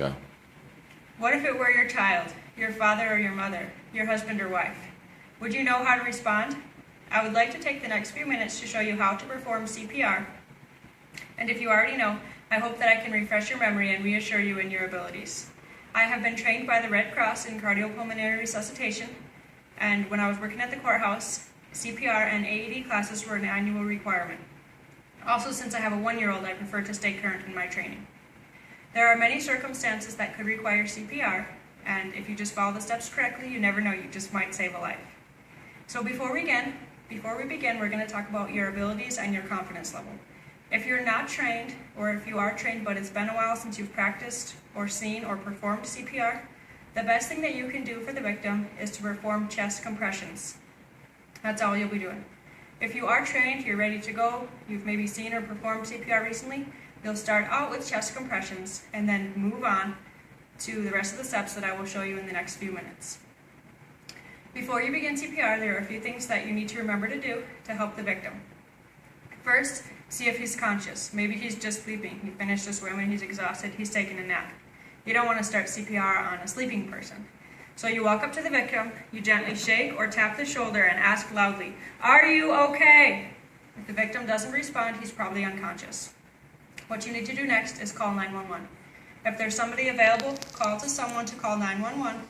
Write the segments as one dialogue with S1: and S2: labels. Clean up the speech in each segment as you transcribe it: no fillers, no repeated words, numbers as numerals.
S1: Go.
S2: What if it were your child, your father or your mother, your husband or wife? Would you know how to respond? I would like to take the next few minutes to show you how to perform CPR. And if you already know, I hope that I can refresh your memory and reassure you in your abilities. I have been trained by the Red Cross in cardiopulmonary resuscitation, and when I was working at the courthouse, CPR and AED classes were an annual requirement. Also, since I have a 1-year-old, I prefer to stay current in my training. There are many circumstances that could require CPR, and if you just follow the steps correctly, you never know, you just might save a life. So before we begin, we're going to talk about your abilities and your confidence level. If you're not trained, or if you are trained but it's been a while since you've practiced or seen or performed CPR, the best thing that you can do for the victim is to perform chest compressions. That's all you'll be doing. If you are trained, you're ready to go, you've maybe seen or performed CPR recently, you'll start out with chest compressions and then move on to the rest of the steps that I will show you in the next few minutes. Before you begin CPR, there are a few things that you need to remember to do to help the victim. First, see if he's conscious. Maybe he's just sleeping. He finished a swim and he's exhausted. He's taking a nap. You don't want to start CPR on a sleeping person. So you walk up to the victim, you gently shake or tap the shoulder and ask loudly, "Are you okay?" If the victim doesn't respond, he's probably unconscious. What you need to do next is call 911. If there's somebody available, call to someone to call 911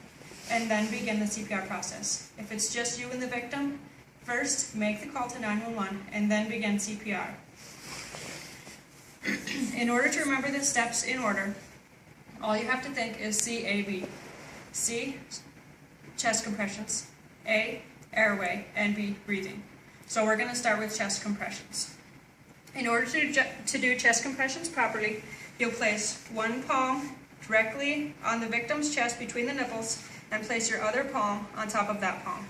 S2: and then begin the CPR process. If it's just you and the victim, first make the call to 911 and then begin CPR. In order to remember the steps in order, all you have to think is C-A-B. C, chest compressions, A, airway, and B, breathing. So we're going to start with chest compressions. In order to do chest compressions properly, you'll place one palm directly on the victim's chest between the nipples and place your other palm on top of that palm.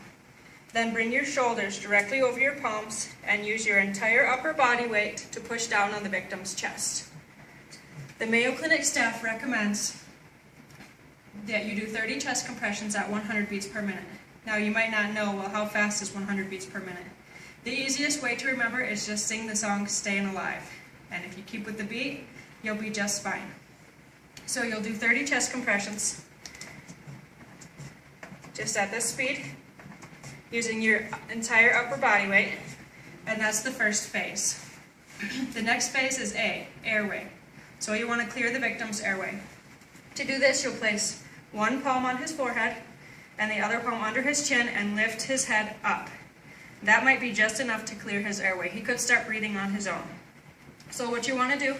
S2: Then bring your shoulders directly over your palms and use your entire upper body weight to push down on the victim's chest. The Mayo Clinic staff recommends that you do 30 chest compressions at 100 beats per minute. Now you might not know, well, how fast is 100 beats per minute? The easiest way to remember is just sing the song Staying Alive. And if you keep with the beat, you'll be just fine. So you'll do 30 chest compressions just at this speed, using your entire upper body weight, and that's the first phase. The next phase is A, airway. So you want to clear the victim's airway. To do this, you'll place one palm on his forehead and the other palm under his chin and lift his head up. That might be just enough to clear his airway. He could start breathing on his own. So what you want to do,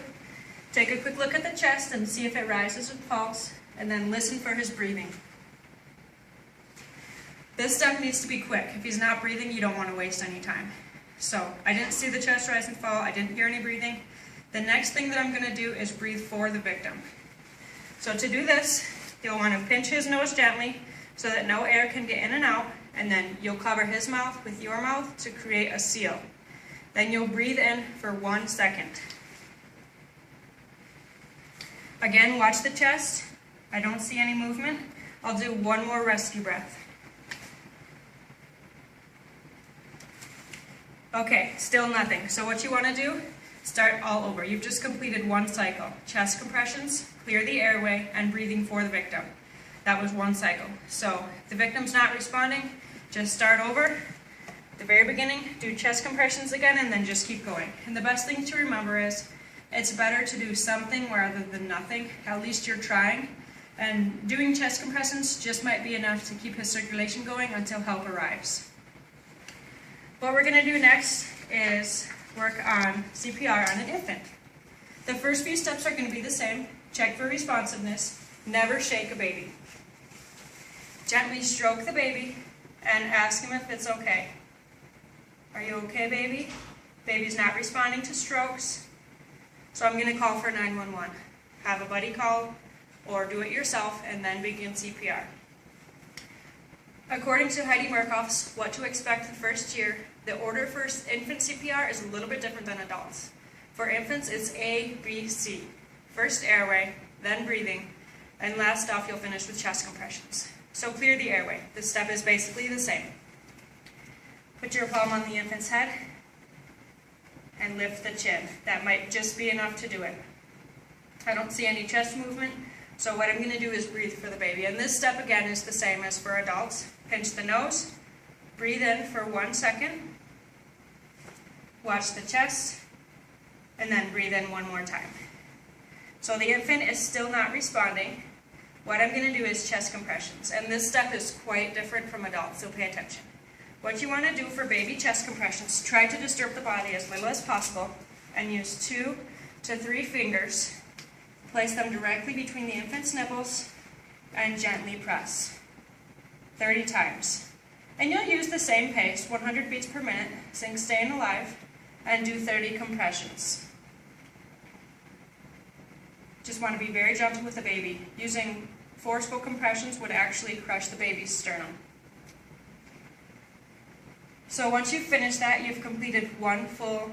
S2: take a quick look at the chest and see if it rises or falls, and then listen for his breathing. This step needs to be quick. If he's not breathing, you don't want to waste any time. So I didn't see the chest rise and fall. I didn't hear any breathing. The next thing that I'm going to do is breathe for the victim. So to do this, you'll want to pinch his nose gently so that no air can get in and out, and then you'll cover his mouth with your mouth to create a seal. Then you'll breathe in for 1 second. Again, watch the chest. I don't see any movement. I'll do one more rescue breath. Okay, still nothing. So what you want to do, start all over. You've just completed one cycle. Chest compressions, clear the airway, and breathing for the victim. That was one cycle. So if the victim's not responding, just start over. At the very beginning, do chest compressions again, and then just keep going. And the best thing to remember is, it's better to do something rather than nothing. At least you're trying. And doing chest compressions just might be enough to keep his circulation going until help arrives. What we're going to do next is work on CPR on an infant. The first few steps are going to be the same. Check for responsiveness. Never shake a baby. Gently stroke the baby and ask him if it's okay. Are you okay, baby? Baby's not responding to strokes. So I'm going to call for 911. Have a buddy call or do it yourself and then begin CPR. According to Heidi Murkoff's What to Expect the First Year, the order for infant CPR is a little bit different than adults. For infants, it's A, B, C. First airway, then breathing, and last off you'll finish with chest compressions. So clear the airway. This step is basically the same. Put your palm on the infant's head and lift the chin. That might just be enough to do it. I don't see any chest movement, So what I'm going to do is breathe for the baby. And this step again is the same as for adults. Pinch the nose, breathe in for 1 second, watch the chest, and then breathe in one more time. So the infant is still not responding. What I'm going to do is chest compressions. And this step is quite different from adults, so pay attention. What you want to do for baby chest compressions, try to disturb the body as little as possible and use 2 to 3 fingers. Place them directly between the infant's nipples and gently press 30 times. And you'll use the same pace, 100 beats per minute, sing Staying Alive, and do 30 compressions. Just want to be very gentle with the baby. Using forceful compressions would actually crush the baby's sternum. So once you've finished that, you've completed 1 full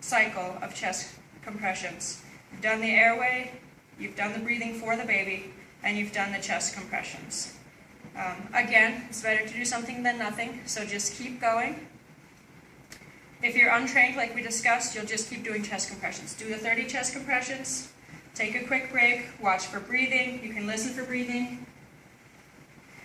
S2: cycle of chest compressions. You've done the airway, you've done the breathing for the baby, and you've done the chest compressions. Again, it's better to do something than nothing, so just keep going. If you're untrained, like we discussed, you'll just keep doing chest compressions. Do the 30 chest compressions, take a quick break, watch for breathing, you can listen for breathing,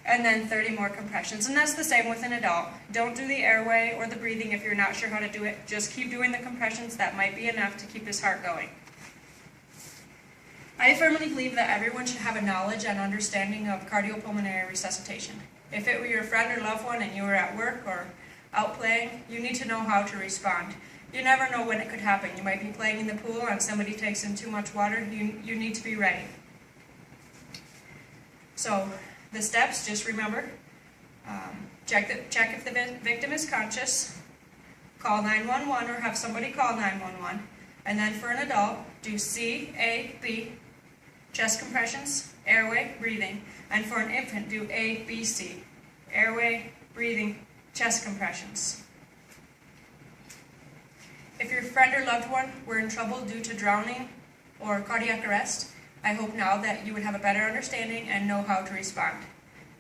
S2: and then 30 more compressions. And that's the same with an adult. Don't do the airway or the breathing if you're not sure how to do it. Just keep doing the compressions. That might be enough to keep his heart going. I firmly believe that everyone should have a knowledge and understanding of cardiopulmonary resuscitation. If it were your friend or loved one and you were at work or out playing, you need to know how to respond. You never know when it could happen. You might be playing in the pool and somebody takes in too much water. You need to be ready. So the steps, just remember, check if the victim is conscious, call 911 or have somebody call 911. And then for an adult, do C, A, B, chest compressions, airway, breathing. And for an infant, do A, B, C, airway, breathing, chest compressions. If your friend or loved one were in trouble due to drowning or cardiac arrest, I hope now that you would have a better understanding and know how to respond.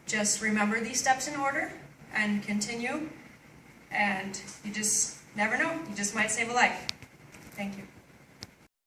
S2: Just remember these steps in order and continue, and you just never know. You just might save a life. Thank you.